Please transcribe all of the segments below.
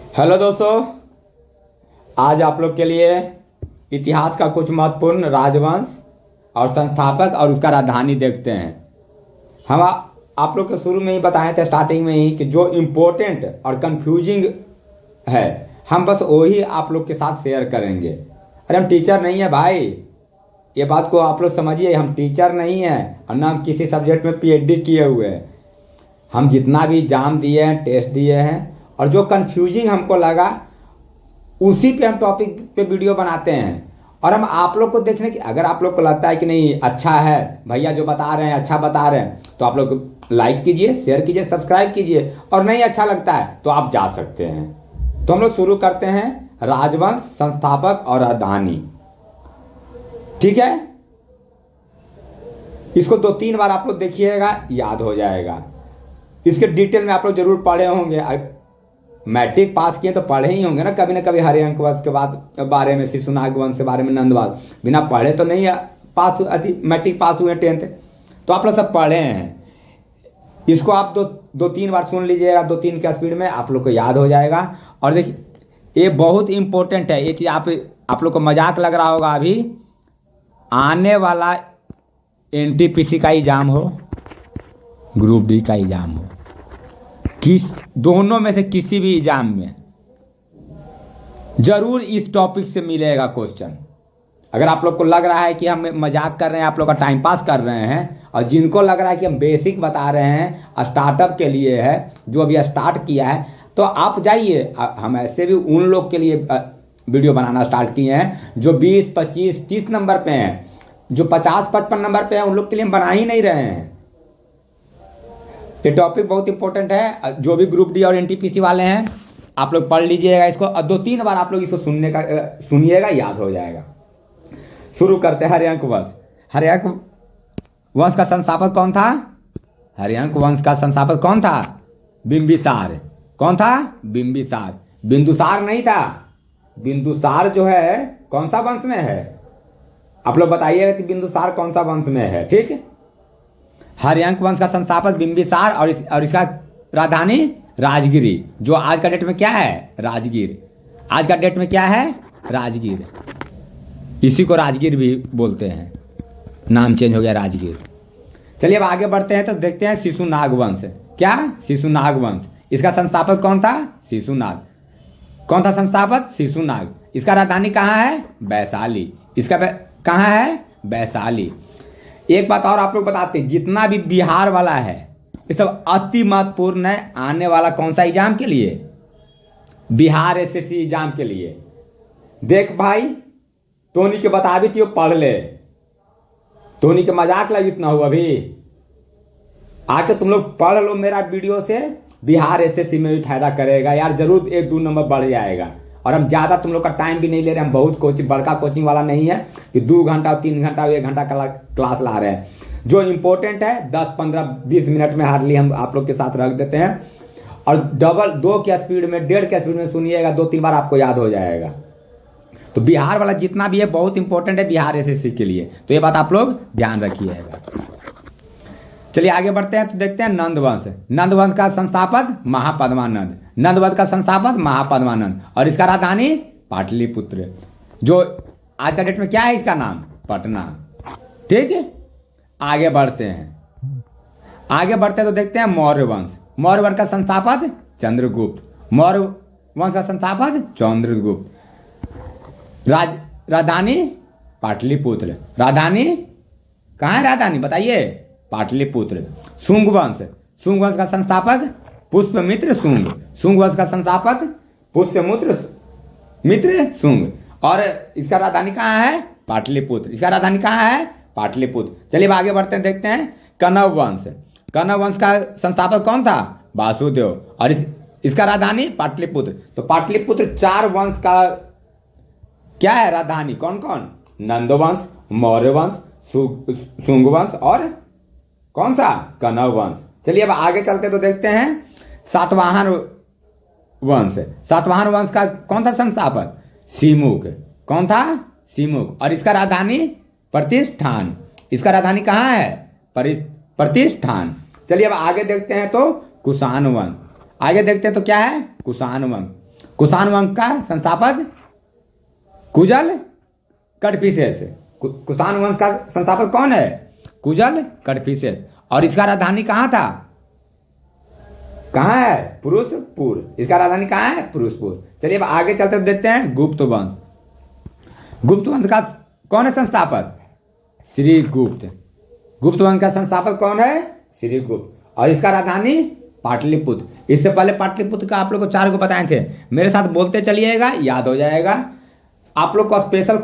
Hello दोस्तों, आज आप लोग के लिए इतिहास का कुछ महत्वपूर्ण राजवंश और संस्थापक और उसका राजधानी देखते हैं। हम आप लोग के शुरू में ही बताए थे, स्टार्टिंग में ही, कि जो इम्पोर्टेंट और कंफ्यूजिंग है हम बस वही आप लोग के साथ शेयर करेंगे। अरे हम टीचर नहीं है भाई, ये बात को आप लोग समझिए। हम टीचर नहीं हैं और ना हम किसी सब्जेक्ट में पीएचडी किए हुए हैं। हम जितना भी एग्जाम दिए हैं, टेस्ट दिए हैं, और जो कंफ्यूजिंग हमको लगा उसी पे हम टॉपिक पे वीडियो बनाते हैं। और हम आप लोग को देखने की, अगर आप लोग को लगता है कि नहीं अच्छा है भैया जो बता रहे हैं, अच्छा बता रहे हैं, तो आप लोग लाइक कीजिए, शेयर कीजिए, सब्सक्राइब कीजिए। और नहीं अच्छा लगता है तो आप जा सकते हैं। तो हम लोग शुरू करते हैं राजवंश, संस्थापक और राजधानी। ठीक है, इसको 2-3 बार आप लोग देखिएगा, याद हो जाएगा। इसके डिटेल में आप लोग जरूर पढ़े होंगे, मैट्रिक पास किए तो पढ़े ही होंगे ना कभी हरिवंश वंश के बाद बारे में, शिशुनाग वंश के बारे में, नंदवाद। बिना पढ़े तो नहीं पास मैट्रिक पास हुए 10th, तो आप लोग सब पढ़े हैं। इसको आप 2-3 बार सुन लीजिएगा, 2-3 के स्पीड में आप लोग को याद हो जाएगा। और देखिए ये बहुत इंपॉर्टेंट है, ये चीज़ आप लोग को मजाक लग रहा होगा। अभी आने वाला एनटीपीसी का एग्जाम हो, ग्रुप डी का एग्जाम हो, किस दोनों में से किसी भी एग्जाम में जरूर इस टॉपिक से मिलेगा क्वेश्चन। अगर आप लोग को लग रहा है कि हम मजाक कर रहे हैं, आप लोग का टाइम पास कर रहे हैं, और जिनको लग रहा है कि हम बेसिक बता रहे हैं, स्टार्टअप के लिए है, जो अभी स्टार्ट किया है, तो आप जाइए। हम ऐसे भी उन लोग के लिए वीडियो बनाना स्टार्ट किए हैं जो 20, 25, 30 नंबर पे हैं। जो 50, 55 नंबर पे हैं उन लोग के लिए हम बना ही नहीं रहे हैं। ये टॉपिक बहुत इंपॉर्टेंट है। जो भी ग्रुप डी और एनटीपीसी वाले हैं आप लोग पढ़ लीजिएगा इसको, और 2-3 बार आप लोग इसको सुनिएगा, याद हो जाएगा। शुरू करते हैं हरिवंश वंश। हरिवंश वंश का संस्थापक कौन था? हरिवंश वंश का संस्थापक कौन था? बिंबिसार। कौन था? बिंबिसार। बिंदुसार नहीं था। बिंदुसार जो है कौन सा वंश में है? आप लोग बताइएगा कि बिंदुसार कौन सा वंश में है। ठीक है, हरिवंश वंश का संस्थापक बिंबिसार, और इसका राजधानी राजगिरी, जो आज का डेट में क्या है? राजगीर। आज का डेट में क्या है? राजगीर। इसी को राजगीर भी बोलते हैं, नाम चेंज हो गया राजगीर। चलिए अब आगे बढ़ते हैं तो देखते हैं शिशुनाग वंश। क्या? शिशुनाग वंश। इसका संस्थापक कौन था? शिशुनाग। कौन था संस्थापक? शिशुनाग। इसका राजधानी कहाँ है? वैशाली। इसका कहाँ है? वैशाली। एक बात और आप लोग बताते हैं, जितना भी बिहार वाला है ये सब अति महत्वपूर्ण है आने वाला कौन सा एग्जाम के लिए? बिहार एसएससी एग्जाम के लिए। देख भाई, तोनी के बता भी थी, पढ़ ले। तोनी के मजाक लगी इतना हो, अभी आके तुम लोग पढ़ लो मेरा वीडियो से। बिहार एसएससी में भी फायदा करेगा यार, जरूर 1-2 नंबर बढ़ जाएगा। और हम ज़्यादा तुम लोग का टाइम भी नहीं ले रहे हैं। हम बहुत बड़का कोचिंग वाला नहीं है कि 2 घंटा, 3 घंटा, 1 घंटा क्लास ला रहे हैं। जो इम्पोर्टेंट है 10, 15, 20 मिनट में हार्डली हम आप लोग के साथ रख देते हैं। और डबल 2 के स्पीड में, 1.5 के स्पीड में सुनिएगा, 2-3 बार आपको याद हो जाएगा। तो बिहार वाला जितना भी है बहुत इंपॉर्टेंट है बिहार एसएससी के लिए, तो ये बात आप लोग ध्यान रखिएगा। चलिए आगे बढ़ते हैं तो देखते हैं नंदवंश। नंदवंश का संस्थापक महापद्मानंद। नंदवंश का संस्थापक महापद्मानंद, और इसका राजधानी पाटलिपुत्र, जो आज का डेट में क्या है? इसका नाम पटना। ठीक है, आगे बढ़ते हैं। आगे बढ़ते हैं तो देखते हैं मौर्य वंश। मौर्य वंश का संस्थापक चंद्रगुप्त। मौर्य वंश का संस्थापक चंद्रगुप्त। राजधानी पाटलिपुत्र। राजधानी कहाँ है? राजधानी बताइए, पाटलिपुत्र। शुंग वंश। शुंग वंश का संस्थापक पुष्यमित्र शुंग। शुंग वंश का संस्थापक पुष्यमित्र शुंग, और इसका राजधानी कहाँ है? पाटलिपुत्र। इसका राजधानी कहाँ है? पाटलिपुत्र। चलिए अब आगे बढ़ते हैं, देखते हैं कण्व वंश। कण्व वंश का संस्थापक कौन था? वासुदेव, और इसका राजधानी पाटलिपुत्र। तो पाटलिपुत्र 4 वंश का क्या है राजधानी? कौन कौन? नंदवंश, मौर्य वंश, शुंग वंश, और कौन सा? कण्व वंश। चलिए अब आगे चलते तो देखते हैं सातवाहन वंश। सातवाहन वंश का कौन था संस्थापक? सिमुक। कौन था? सिमुक, और इसका राजधानी प्रतिष्ठान। इसका राजधानी कहाँ है? प्रतिष्ठान। चलिए अब आगे देखते हैं तो कुषाण वंश। आगे देखते हैं तो क्या है? कुषाण वंश। कुषाण वंश का संस्थापक कुजल कड़फिसेस। कुषाण वंश का संस्थापक कौन है? कुजल कड़फिसेस। और इसका राजधानी कहाँ था? कहाँ है? पुरुषपुर। इसका राजधानी कहाँ है? पुरुषपुर। चलिए अब आगे चलते हुए देखते हैं गुप्त वंश। गुप्त वंश का कौन है संस्थापक? श्रीगुप्त। गुप्त वंश का संस्थापक कौन है? श्रीगुप्त। और इसका राजधानी पाटलिपुत्र। इससे पहले पाटलिपुत्र का आप लोग को 4 को बताए थे, मेरे साथ बोलते चलिएगा, याद हो जाएगा। आप लोग को स्पेशल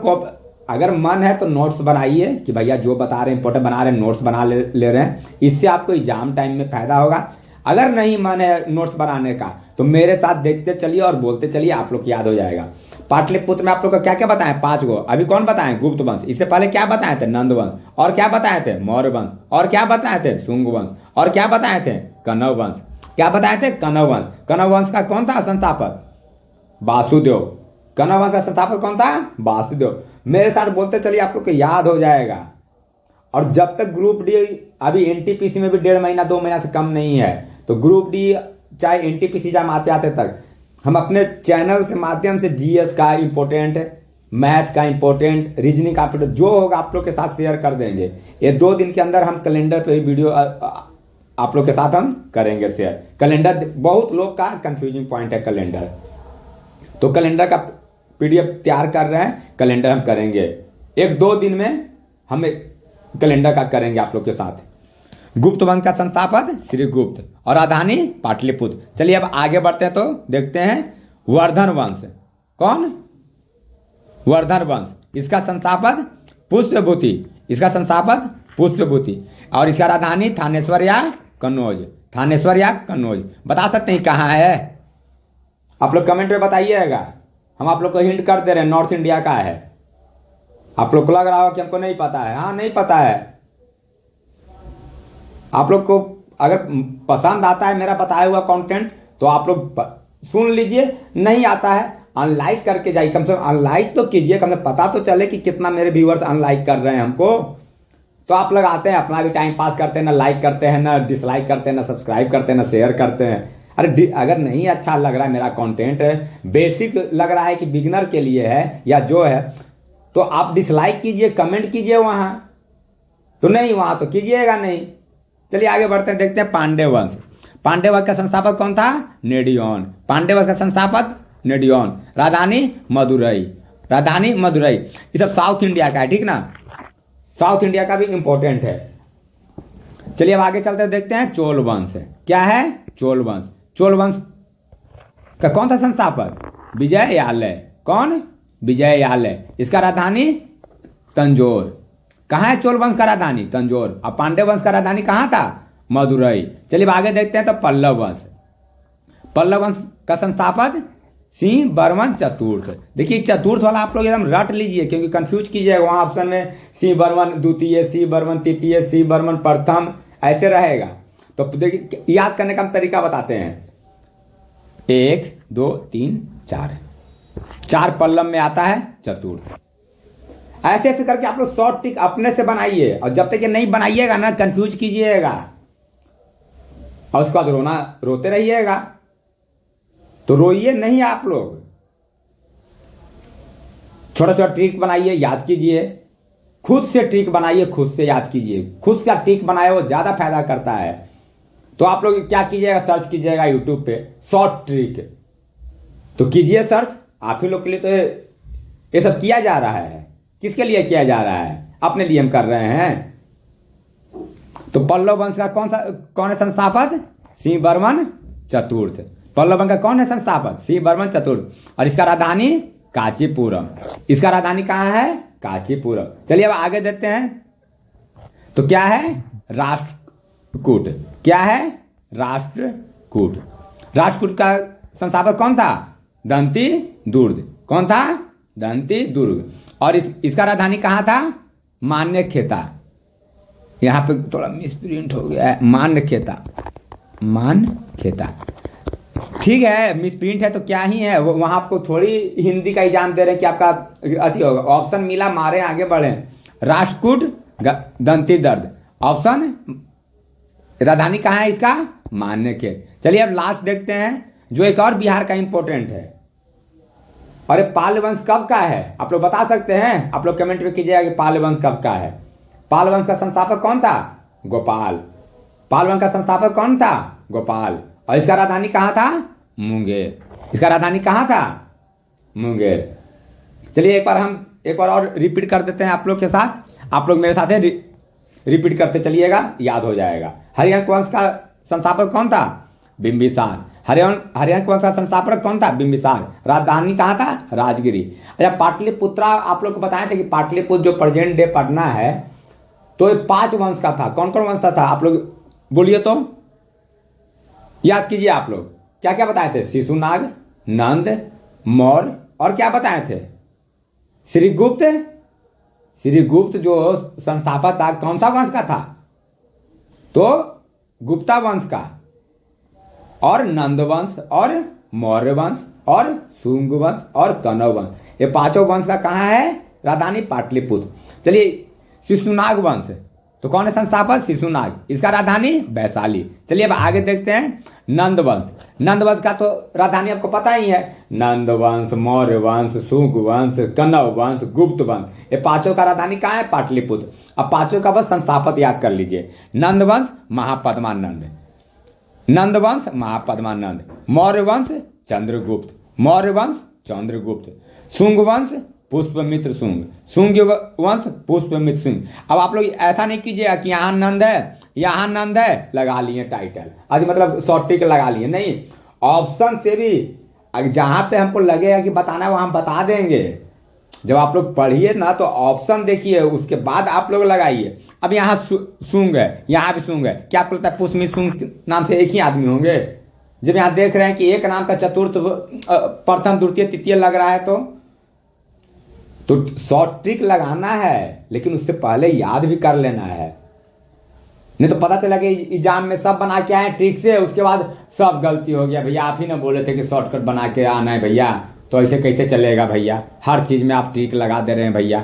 अगर मन है तो नोट्स बनाइए कि भैया जो बता रहे हैं इंपॉर्टेंट बना रहे हैं, नोट्स बना ले रहे हैं, इससे आपको एग्जाम टाइम में फायदा होगा। अगर नहीं मन है नोट्स बनाने का तो मेरे साथ देखते चलिए और बोलते चलिए, आप लोग याद हो जाएगा। पाटलिपुत्र में आप लोग को क्या क्या बताएं? 5 को। अभी कौन बताएं? गुप्त वंश। इससे पहले क्या बताए थे? नंद वंश। और क्या बताए थे? मौर्य वंश। और क्या बताए थे? शुंग वंश। और क्या बताए थे? कण्व वंश। क्या बताए थे? कण्व वंश। कण्व वंश का कौन था संस्थापक? वासुदेव। कण्व वंश का संस्थापक कौन था? वासुदेव। मेरे साथ बोलते चलिए, आप लोग को याद हो जाएगा। और जब तक ग्रुप डी, अभी एनटीपीसी में भी 1.5 महीना 2 महीना से कम नहीं है, तो ग्रुप डी चाहे एनटीपीसी चाहे आते आते तक हम अपने चैनल के माध्यम से जीएस का इंपॉर्टेंट, मैथ का इंपॉर्टेंट, रीजनिंग का इंपॉर्टेंट जो होगा आप लोग के साथ शेयर कर देंगे। ये 2 दिन के अंदर हम कैलेंडर पे ही वीडियो आप लोग के साथ हम करेंगे शेयर। कैलेंडर बहुत लोग का कंफ्यूजिंग पॉइंट है कैलेंडर, तो कैलेंडर का पीडीएफ तैयार कर रहे हैं, कैलेंडर हम करेंगे 1-2 दिन में, हम कैलेंडर का करेंगे आप लोग के साथ। गुप्त वंश का संस्थापक श्रीगुप्त और राजधानी पाटलिपुत्र। चलिए अब आगे बढ़ते हैं तो देखते हैं वर्धन वंश। कौन? वर्धन वंश। इसका संस्थापक पुष्पभूति। इसका संस्थापक पुष्पभूति। और इसका राजधानी थानेश्वर या कन्नौज। थानेश्वर या कन्नौज। बता सकते हैं कहाँ है? आप लोग कमेंट में बताइएगा, हम आप लोग को हिंट कर दे रहे हैं, नॉर्थ इंडिया का है। आप लोग को लग रहा हो कि हमको नहीं पता है। हाँ, नहीं पता है। आप लोग को अगर पसंद आता है मेरा बताया हुआ कंटेंट तो आप लोग सुन लीजिए, नहीं आता है अनलाइक करके जाइए, कम से कम अनलाइक तो कीजिए, कम से पता तो चले कि कितना मेरे व्यूअर्स अनलाइक कर रहे हैं हमको। तो आप लोग आते हैं अपना भी टाइम पास करते हैं, ना लाइक करते हैं, ना डिसलाइक करते हैं, ना सब्सक्राइब करते हैं, ना शेयर करते हैं। अरे अगर नहीं अच्छा लग रहा है मेरा कंटेंट, बेसिक लग रहा है कि बिगिनर के लिए है या जो है, तो आप डिसलाइक कीजिए, कमेंट कीजिए वहां, तो नहीं वहां तो कीजिएगा नहीं। चलिए आगे बढ़ते हैं, देखते हैं पांड्य वंश। पांड्य वंश का संस्थापक कौन था? नेडियोन। पांड्य वंश का संस्थापक नेडियोन। राजधानी मदुरई। राजधानी मदुरई। ये सब साउथ इंडिया का है, ठीक ना? साउथ इंडिया का भी इंपॉर्टेंट है। चलिए अब आगे चलते हैं, देखते हैं चोल वंश। क्या है? चोल वंश। चोल वंश का कौन था संस्थापक? विजयालय। कौन? विजयालय। इसका राजधानी तंजौर। कहाँ है चोल वंश का राजधानी? तंजौर। और पांड्य वंश का राजधानी कहाँ था? मदुरई। चलिए आगे देखते हैं तो पल्लव वंश। पल्लव वंश का संस्थापक सिंह बर्मन चतुर्थ। देखिए चतुर्थ वाला आप लोग एकदम रट लीजिए, क्योंकि कंफ्यूज कीजिएगा, वहां ऑप्शन में सिंह बर्मन द्वितीय, सिंह बर्मन तृतीय, सिंह बर्मन प्रथम ऐसे रहेगा। तो देखिए याद करने का हम तरीका बताते हैं। 1 2 3 4 4 पल्लव में आता है चतुर्थ। ऐसे ऐसे करके आप लोग शॉर्ट टिक अपने से बनाइए, और जब तक ये नहीं बनाइएगा ना कंफ्यूज कीजिएगा, और उसके बाद रोते रहिएगा। तो रोइए नहीं आप लोग, छोटा छोटा ट्रिक बनाइए, याद कीजिए, खुद से ट्रिक बनाइए, खुद से याद कीजिए। खुद से ट्रिक बनाए वो ज्यादा फायदा करता है। तो आप लोग क्या कीजिएगा, सर्च कीजिएगा यूट्यूब पे शॉर्ट ट्रिक, तो कीजिए सर्च। आप ही लोग के लिए तो ये सब किया जा रहा है। किसके लिए किया जा रहा है? अपने लिए हम कर रहे हैं। तो पल्लव वंश का कौन है संस्थापक? सिंह बर्मन चतुर्थ। पल्लव वंश का कौन है संस्थापक? सिंह बर्मन चतुर्थ। और इसका राजधानी कांचीपुरम। इसका राजधानी कहाँ है? कांचीपुरम। चलिए अब आगे देखते हैं। तो क्या है? राष्ट्रकूट। क्या है? राष्ट्रकूट। राष्ट्रकूट का संस्थापक कौन था? दंती दुर्ग। कौन था? दंती दुर्ग। और इसका राजधानी कहाँ था? मान्यखेता। यहाँ पे थोड़ा मिसप्रिंट हो गया है, मान्यखेता। मान्यखेता ठीक है, मिसप्रिंट है तो क्या ही है, वहां आपको थोड़ी हिंदी का एग्जाम दे रहे हैं कि आपका अति होगा। ऑप्शन मिला, मारे आगे बढ़े। राष्ट्रकूट दंती दर्द ऑप्शन। राजधानी कहाँ है इसका? मान्यखेत। चलिए अब लास्ट देखते हैं, जो एक और बिहार का इंपॉर्टेंट है। और ये पाल वंश कब का है, आप लोग बता सकते हैं? आप लोग कमेंट में कीजिएगा कि पाल वंश कब का है। पाल वंश का संस्थापक कौन था? गोपाल। पाल वंश का संस्थापक कौन था? गोपाल। और इसका राजधानी कहाँ था? मुंगेर। इसका राजधानी कहाँ था? मुंगेर। चलिए एक बार और रिपीट कर देते हैं आप लोग के साथ। आप लोग मेरे साथ रिपीट करते चलिएगा, याद हो जाएगा। हरियांक वंश का संस्थापक कौन था? बिंबिसार। हरियांक वंश का संस्थापक कौन था? बिंबिसार। राजधानी कहाँ था? राजगिरी। अच्छा, पाटलिपुत्रा आप लोग को बताए थे कि पाटलिपुत्र जो प्रेजेंट डे पटना है, तो ये 5 वंश का था। कौन कौन वंश का था आप लोग बोलिए तो, याद कीजिए। आप लोग क्या क्या बताए थे? शिशुनाग, नंद, मौर्य और क्या बताए थे? श्रीगुप्त। श्रीगुप्त जो संस्थापक था कौन सा वंश का था? तो गुप्ता वंश का। और नंद वंश और मौर्य वंश और शुंग वंश और कनव वंश, ये 5 वंश का कहाँ है? राजधानी पाटलिपुत्र। चलिए, शिशुनाग वंश तो कौन है संस्थापक? शिशुनाग। इसका राजधानी वैशाली। चलिए अब आगे देखते हैं नंद वंश। नंद वंश का तो राजधानी आपको पता ही है, नंद वंश, मौर्य वंश, शुंग वंश, कनव वंश, गुप्त वंश, ये 5 का राजधानी कहाँ है? पाटलिपुत्र। अब 5 का बस संस्थापक याद कर लीजिए। नंद वंश महापद्मानंद, नंद वंश महापद्मानंद, मौर्य वंश चंद्रगुप्त, मौर्य वंश चंद्रगुप्त, शुंग वंश पुष्पमित्र शुंग, शुंग वंश पुष्पमित्र शुंग। अब आप लोग ऐसा नहीं कीजिएगा कि यहाँ नंद है, यहाँ नंद है, लगा लिए टाइटल, अभी मतलब शॉर्ट टिक लगा लिए, नहीं। ऑप्शन से भी जहाँ पे हमको लगेगा कि बताना है वहाँ हम बता देंगे। जब आप लोग पढ़िए ना तो ऑप्शन देखिए, उसके बाद आप लोग लगाइए। अब यहाँ शुंग है, यहाँ भी शुंग है, क्या आपको लगता है पुष्पमित्र शुंग नाम से एक ही आदमी होंगे? जब यहाँ देख रहे हैं कि एक नाम का चतुर्थ, प्रथम, द्वितीय, तृतीय लग रहा है, तो शॉर्ट ट्रिक लगाना है, लेकिन उससे पहले याद भी कर लेना है। नहीं तो पता चला कि एग्जाम में सब बना के आए ट्रिक से, उसके बाद सब गलती हो गया। भैया आप ही ना बोले थे कि शॉर्टकट बना के आना है भैया, तो ऐसे कैसे चलेगा भैया? हर चीज में आप ट्रिक लगा दे रहे हैं भैया।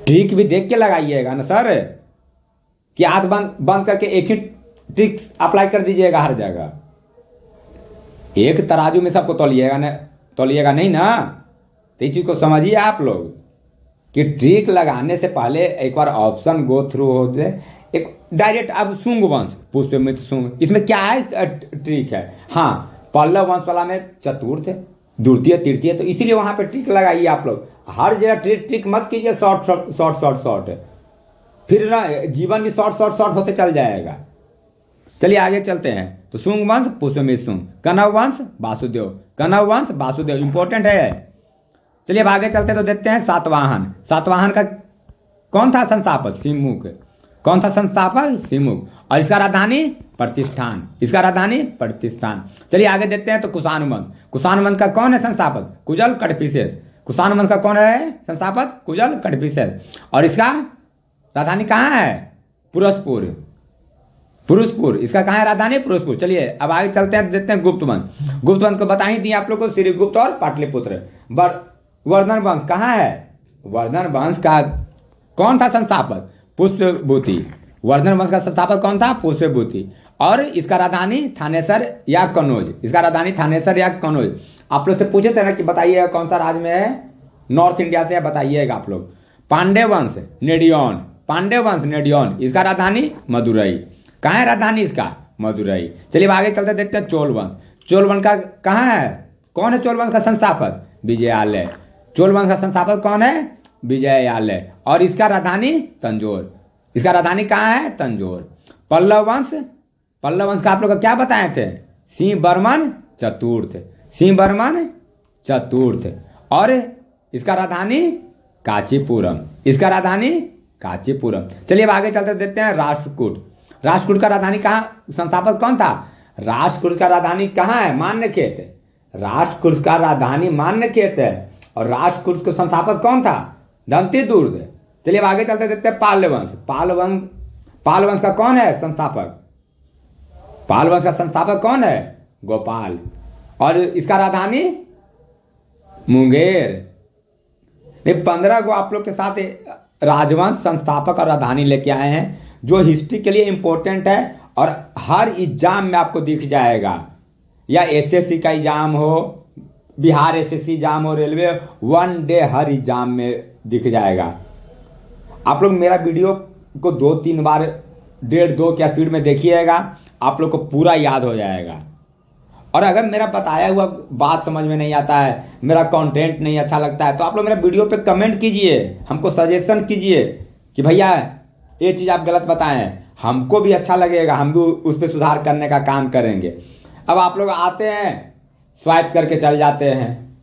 ट्रिक भी देख के लगाइएगा ना सर, कि हाथ बंद करके एक ही ट्रिक अप्लाई कर दीजिएगा हर जगह। एक तराजू में सबको तोलिएगा नहीं ना। तो इस चीज को समझिए आप लोग कि ट्रिक लगाने से पहले एक बार ऑप्शन गो थ्रू हो दे। एक डायरेक्ट अब शुंग वंश पुष्पमित्र शुंग, इसमें क्या है ट्रिक है? हाँ, पल्लव वंश वाला में चतुर्थ, द्वितीय, तृतीय, तो इसीलिए वहां पे ट्रिक लगाइए आप लोग। हर जगह ट्रिक मत कीजिए शॉर्ट, फिर ना जीवन भी शॉर्ट होते चल जाएगा। चलिए आगे चलते हैं। तो शुंग वंश पुष्पमित्र शुंग, कनव वंश वासुदेव, कनव वंश वासुदेव इंपॉर्टेंट है। चलिए अब आगे चलते तो देखते हैं सातवाहन। सातवाहन का कौन था संस्थापक? सिमुक। कौन था संस्थापक? सिमुक। और इसका राजधानी प्रतिष्ठान, इसका राजधानी प्रतिष्ठान। चलिए आगे देखते हैं तो कुषाण वंश। कुषाण वंश का कौन है संस्थापक? कुजल कटपिसेस। कुषाण वंश का कौन है संस्थापक? कुजल कटपिसेस। और इसका राजधानी कहाँ है? पुरुषपुर। पुरुषपुर, इसका कहाँ है राजधानी? पुरुषपुर। चलिए अब आगे चलते हैं, देखते हैं गुप्त वंश। गुप्त वंश को बता ही दिए आप लोग को, श्रीगुप्त और पाटलिपुत्र। वर्धन वंश कहाँ है? वर्धन वंश का कौन था संस्थापक? पुष्पभूति। वर्धन वंश का संस्थापक कौन था? पुष्पभूति। और इसका राजधानी थानेसर या कनौज, इसका राजधानी थानेसर या कनौज। आप लोग से पूछे थे ना कि बताइएगा कौन सा राज्य में है, नॉर्थ इंडिया से बताइएगा आप लोग। पांडे वंश नेडियन, पांडे वंश नेडियन, इसका राजधानी मदुरई। कहाँ है राजधानी इसका? मदुरई। चलिए आगे चलते देखते हैं चोल वंश। चोल वंश का कहाँ है? कौन है चोल वंश का संस्थापक? विजयालय। चोल वंश का संस्थापक कौन है? विजयालय। और इसका राजधानी तंजौर, इसका राजधानी कहाँ है? तंजौर। पल्लव वंश, पल्लव वंश का आप लोग क्या बताए थे? सिंह बर्मन चतुर्थ, सिंह बर्मन चतुर्थ। और इसका राजधानी कांचीपुरम, इसका राजधानी कांचीपुरम। चलिए अब आगे चलते देखते हैं राष्ट्रकूट। राष्ट्रकूट का राजधानी कहाँ, संस्थापक कौन था? राष्ट्रकूट का राजधानी कहाँ है? मान्यखेत। राष्ट्रकूट का राजधानी मान्यखेत है। और राष्ट्रकूट का संस्थापक कौन था? दंतीदुर्ग। चलिए अब आगे चलते देखते हैं पाल वंश। पाल वंश का कौन है संस्थापक? पाल वंश का संस्थापक कौन है? गोपाल। और इसका राजधानी मुंगेर। 15 को आप लोग के साथ राजवंश, संस्थापक और राजधानी लेके आए हैं, जो हिस्ट्री के लिए इंपॉर्टेंट है और हर एग्जाम में आपको दिख जाएगा। या एसएससी का एग्जाम हो, बिहार एसएससी एग्जाम हो, रेलवे, वन डे हर एग्जाम में दिख जाएगा। आप लोग मेरा वीडियो को 2-3 बार 1.5-2 के स्पीड में देखिएगा, आप लोग को पूरा याद हो जाएगा। और अगर मेरा बताया हुआ बात समझ में नहीं आता है, मेरा कंटेंट नहीं अच्छा लगता है, तो आप लोग मेरा वीडियो पे कमेंट कीजिए, हमको सजेशन कीजिए कि भैया ये चीज़ आप गलत बताएं, हमको भी अच्छा लगेगा, हम भी उस पर सुधार करने का काम करेंगे। अब आप लोग आते हैं, स्वाइप करके चल जाते हैं,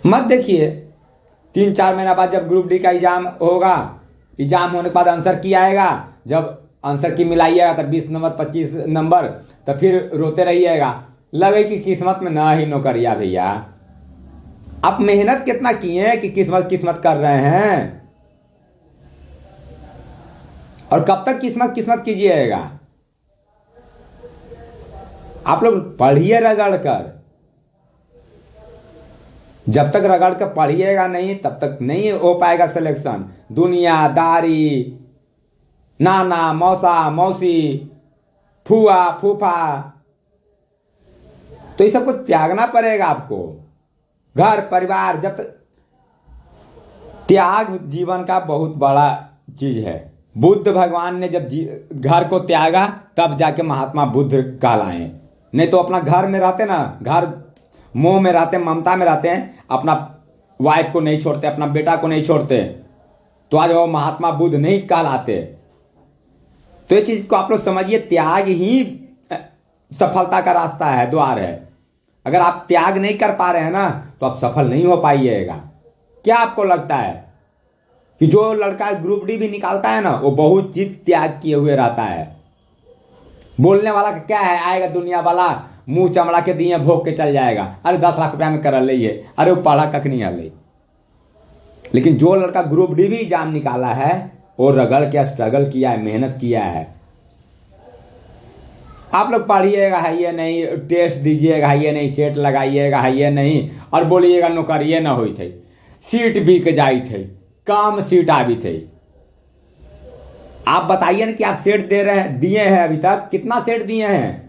मत देखिए। 3-4 महीना बाद जब ग्रुप डी का एग्जाम होगा, एग्जाम होने के बाद आंसर की आएगा, जब आंसर की मिलाइएगा तब 20 नंबर 25 नंबर, तो फिर रोते रहिएगा, लगे कि किस्मत में ना ही नौकरिया भैया। आप मेहनत कितना किए हैं कि किस्मत किस्मत कर रहे हैं, और कब तक किस्मत किस्मत कीजिएगा। आप लोग पढ़िए रगड़ कर, जब तक रगड़ कर पढ़िएगा नहीं तब तक नहीं हो पाएगा सिलेक्शन। दुनियादारी, नाना मौसा मौसी, फूआ फूफा, तो ये सब कुछ त्यागना पड़ेगा आपको। घर परिवार, जब तक त्याग जीवन का बहुत बड़ा चीज है। बुद्ध भगवान ने जब घर को त्यागा तब जाके महात्मा बुद्ध कहलाए, नहीं तो अपना घर में रहते ना, घर मोह में रहते, ममता में रहते हैं, अपना वाइफ को नहीं छोड़ते, अपना बेटा को नहीं छोड़ते, तो आज वो महात्मा बुद्ध नहीं कहलाते। तो ये चीज को आप लोग समझिए, त्याग ही सफलता का रास्ता है, द्वार है। अगर आप त्याग नहीं कर पा रहे हैं ना तो आप सफल नहीं हो पाइएगा। क्या आपको लगता है कि जो लड़का ग्रुप डी भी निकालता है ना, वो बहुत चीज त्याग किए हुए रहता है। बोलने वाला का क्या है, आएगा दुनिया वाला, मुंह चमड़ा के दिए भोग के चल जाएगा, अरे 10 लाख रुपया में कर लीजिए, अरे वो पढ़ा कख नहीं हल। लेकिन जो लड़का ग्रुप डी भी एग्जाम निकाला है, वो रगड़ के स्ट्रगल किया है, मेहनत किया है। आप लोग पढ़िएगा है ये नहीं, टेस्ट दीजिएगा है ये नहीं, सेट लगाइएगा है ये नहीं, और बोलिएगा नौकरिए ना हुई थी, सीट बिक जाई थी, कम सीट आई थी। आप बताइए ना कि आप सेट दिए हैं, अभी तक कितना सेट दिए हैं।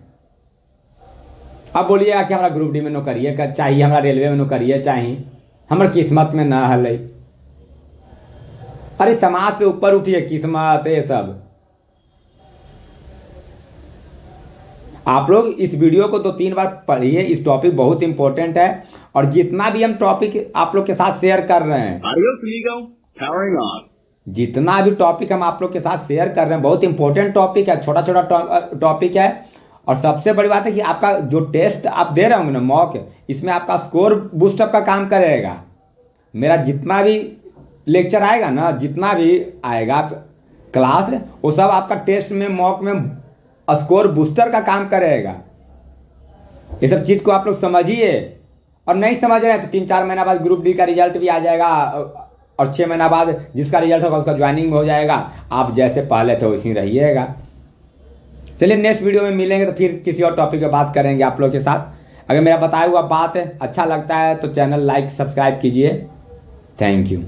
अब बोलिएगा कि हमारा ग्रुप डी में नौकरिए चाहिए, हमारा रेलवे में नौकरिए चाहिए, हमारे किस्मत में ना हल। अरे समाज से ऊपर उठिए, किस्मत ये सब। आप लोग इस वीडियो को 2-3 बार पढ़िए, इस टॉपिक बहुत इंपॉर्टेंट है। और जितना भी हम टॉपिक आप लोग के साथ शेयर कर रहे हैं, जितना भी टॉपिक हम आप लोग के साथ शेयर कर रहे हैं, बहुत इंपॉर्टेंट टॉपिक है, छोटा छोटा टॉपिक है। और सबसे बड़ी बात है कि आपका जो टेस्ट आप दे रहे होंगे ना, मॉक, इसमें आपका स्कोर बूस्टअप का काम करेगा। मेरा जितना भी लेक्चर आएगा ना, जितना भी आएगा क्लास, वो सब आपका टेस्ट में, मॉक में स्कोर बूस्टर का काम करेगा। ये सब चीज को आप लोग समझिए। और नहीं समझ रहे हैं तो 3-4 महीना बाद ग्रुप डी का रिजल्ट भी आ जाएगा, और 6 महीना बाद जिसका रिजल्ट होगा उसका ज्वाइनिंग हो जाएगा। आप जैसे पहले थे वैसे ही रहिएगा। चलिए नेक्स्ट वीडियो में मिलेंगे, तो फिर किसी और टॉपिक पे बात करेंगे आप लोग के साथ। अगर मेरा बताया हुआ बात अच्छा लगता है तो चैनल लाइक सब्सक्राइब कीजिए। Thank you.